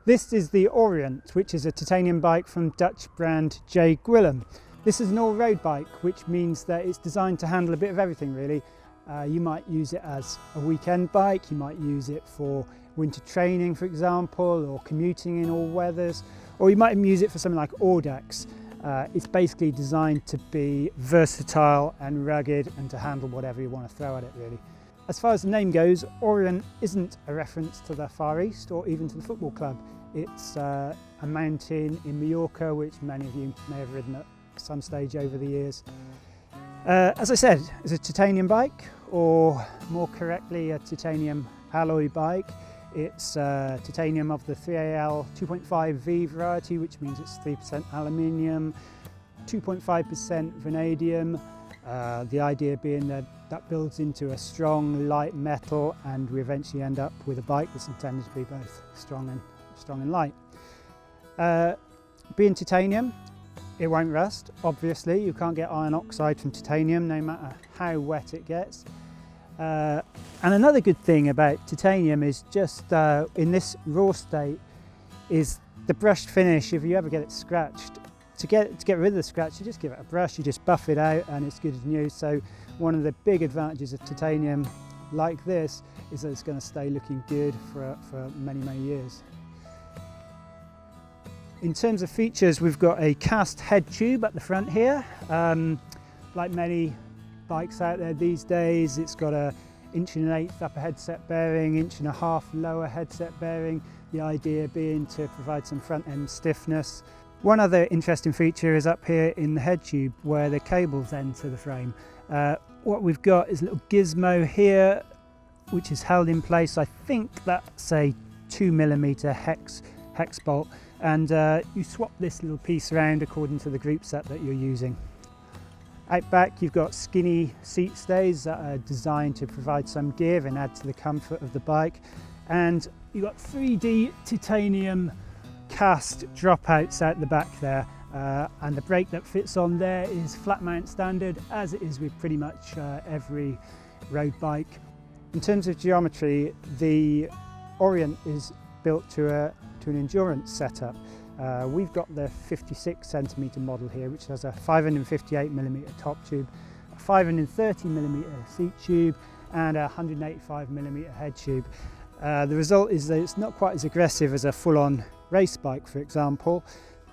This is the Orient, which is a titanium bike from Dutch brand J.Guillem. This is an all-road bike, which means that it's designed to handle a bit of everything really. You might use it as a weekend bike, you might use it for winter training for example, or commuting in all weathers, or you might even use it for something like Audax. It's basically designed to be versatile and rugged and to handle whatever you want to throw at it really. As far as the name goes, Orient isn't a reference to the Far East or even to the football club. It's a mountain in Mallorca, which many of you may have ridden at some stage over the years. As I said, it's a titanium bike, or more correctly a titanium alloy bike. It's titanium of the 3AL 2.5V variety, which means it's 3% aluminium, 2.5% vanadium. The idea being that that builds into a strong light metal, and we eventually end up with a bike that's intended to be both strong and light. Being titanium, it won't rust, obviously. You can't get iron oxide from titanium no matter how wet it gets. And another good thing about titanium is just in this raw state is the brushed finish. If you ever get it scratched, to get rid of the scratch, you just give it a brush, you just buff it out and it's good as new. So one of the big advantages of titanium like this is that it's going to stay looking good for many years. In terms of features, we've got a cast head tube at the front here. Like many bikes out there these days, it's got a 1.1 upper headset bearing, 1.5 lower headset bearing, the idea being to provide some front end stiffness. One other interesting feature is up here in the head tube where the cables enter the frame. What we've got is a little gizmo here which is held in place. I think that's a 2mm hex bolt, and you swap this little piece around according to the group set that you're using. Out back you've got skinny seat stays that are designed to provide some give and add to the comfort of the bike, and you've got 3D titanium cast dropouts out the back there, and the brake that fits on there is flat mount standard, as it is with pretty much every road bike. In terms of geometry, the Orient is built to an endurance setup. We've got the 56cm model here, which has a 558mm top tube, a 530mm seat tube and a 185mm head tube. The result is that it's not quite as aggressive as a full-on race bike for example,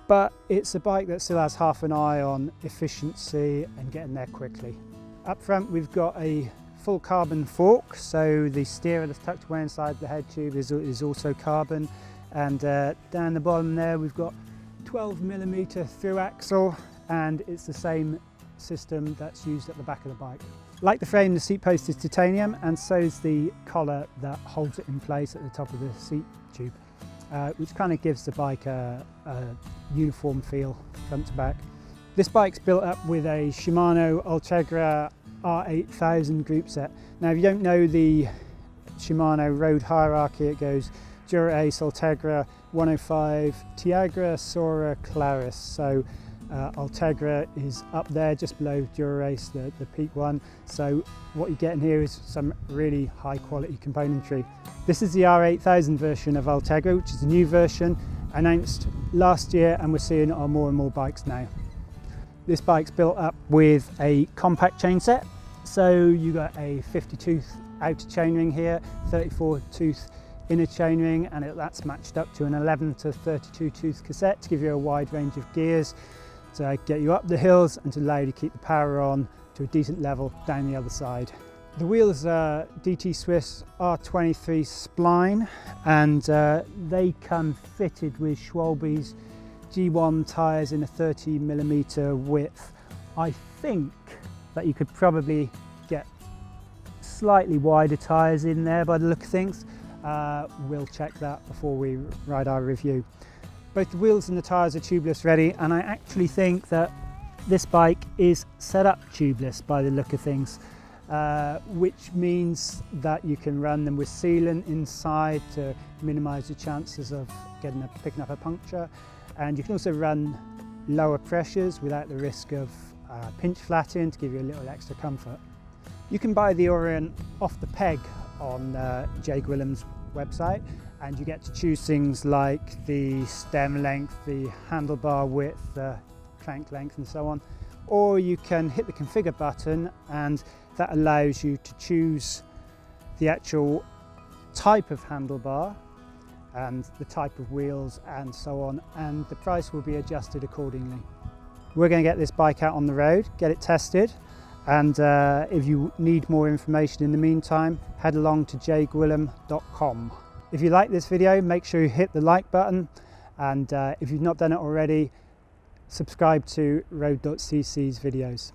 but it's a bike that still has half an eye on efficiency and getting there quickly. Up front we've got a full carbon fork, so the steerer that's tucked away inside the head tube is also carbon. And down the bottom there we've got 12mm through axle, and it's the same system that's used at the back of the bike. Like the frame, the seat post is titanium, and so is the collar that holds it in place at the top of the seat tube, which kind of gives the bike a uniform feel front to back. This bike's built up with a Shimano Ultegra R8000 group set. Now if you don't know the Shimano road hierarchy, it goes Dura Ace, Ultegra, 105, Tiagra, Sora, Claris. So Ultegra is up there just below Dura Ace, the peak one. So what you're getting here is some really high quality componentry. This is the R8000 version of Ultegra, which is a new version announced last year, and we're seeing it on more and more bikes now. This bike's built up with a compact chain set. So you got a 50 tooth outer chainring here, 34 tooth inner chainring, and that's matched up to an 11 to 32 tooth cassette to give you a wide range of gears to get you up the hills and to allow you to keep the power on to a decent level down the other side. The wheels are DT Swiss R23 spline, and they come fitted with Schwalbe's G1 tyres in a 30mm width. I think that you could probably get slightly wider tyres in there by the look of things. We'll check that before we ride our review. Both the wheels and the tyres are tubeless ready, and I actually think that this bike is set up tubeless by the look of things, which means that you can run them with sealant inside to minimise the chances of picking up a puncture, and you can also run lower pressures without the risk of pinch flatting to give you a little extra comfort. You can buy the Orient off the peg on J.Guillem's website, and you get to choose things like the stem length, the handlebar width, the crank length and so on. Or you can hit the configure button and that allows you to choose the actual type of handlebar and the type of wheels and so on, and the price will be adjusted accordingly. We're going to get this bike out on the road, get it tested, and if you need more information in the meantime, head along to J.Guillem.com. If you like this video, make sure you hit the like button, and if you've not done it already, subscribe to road.cc's videos.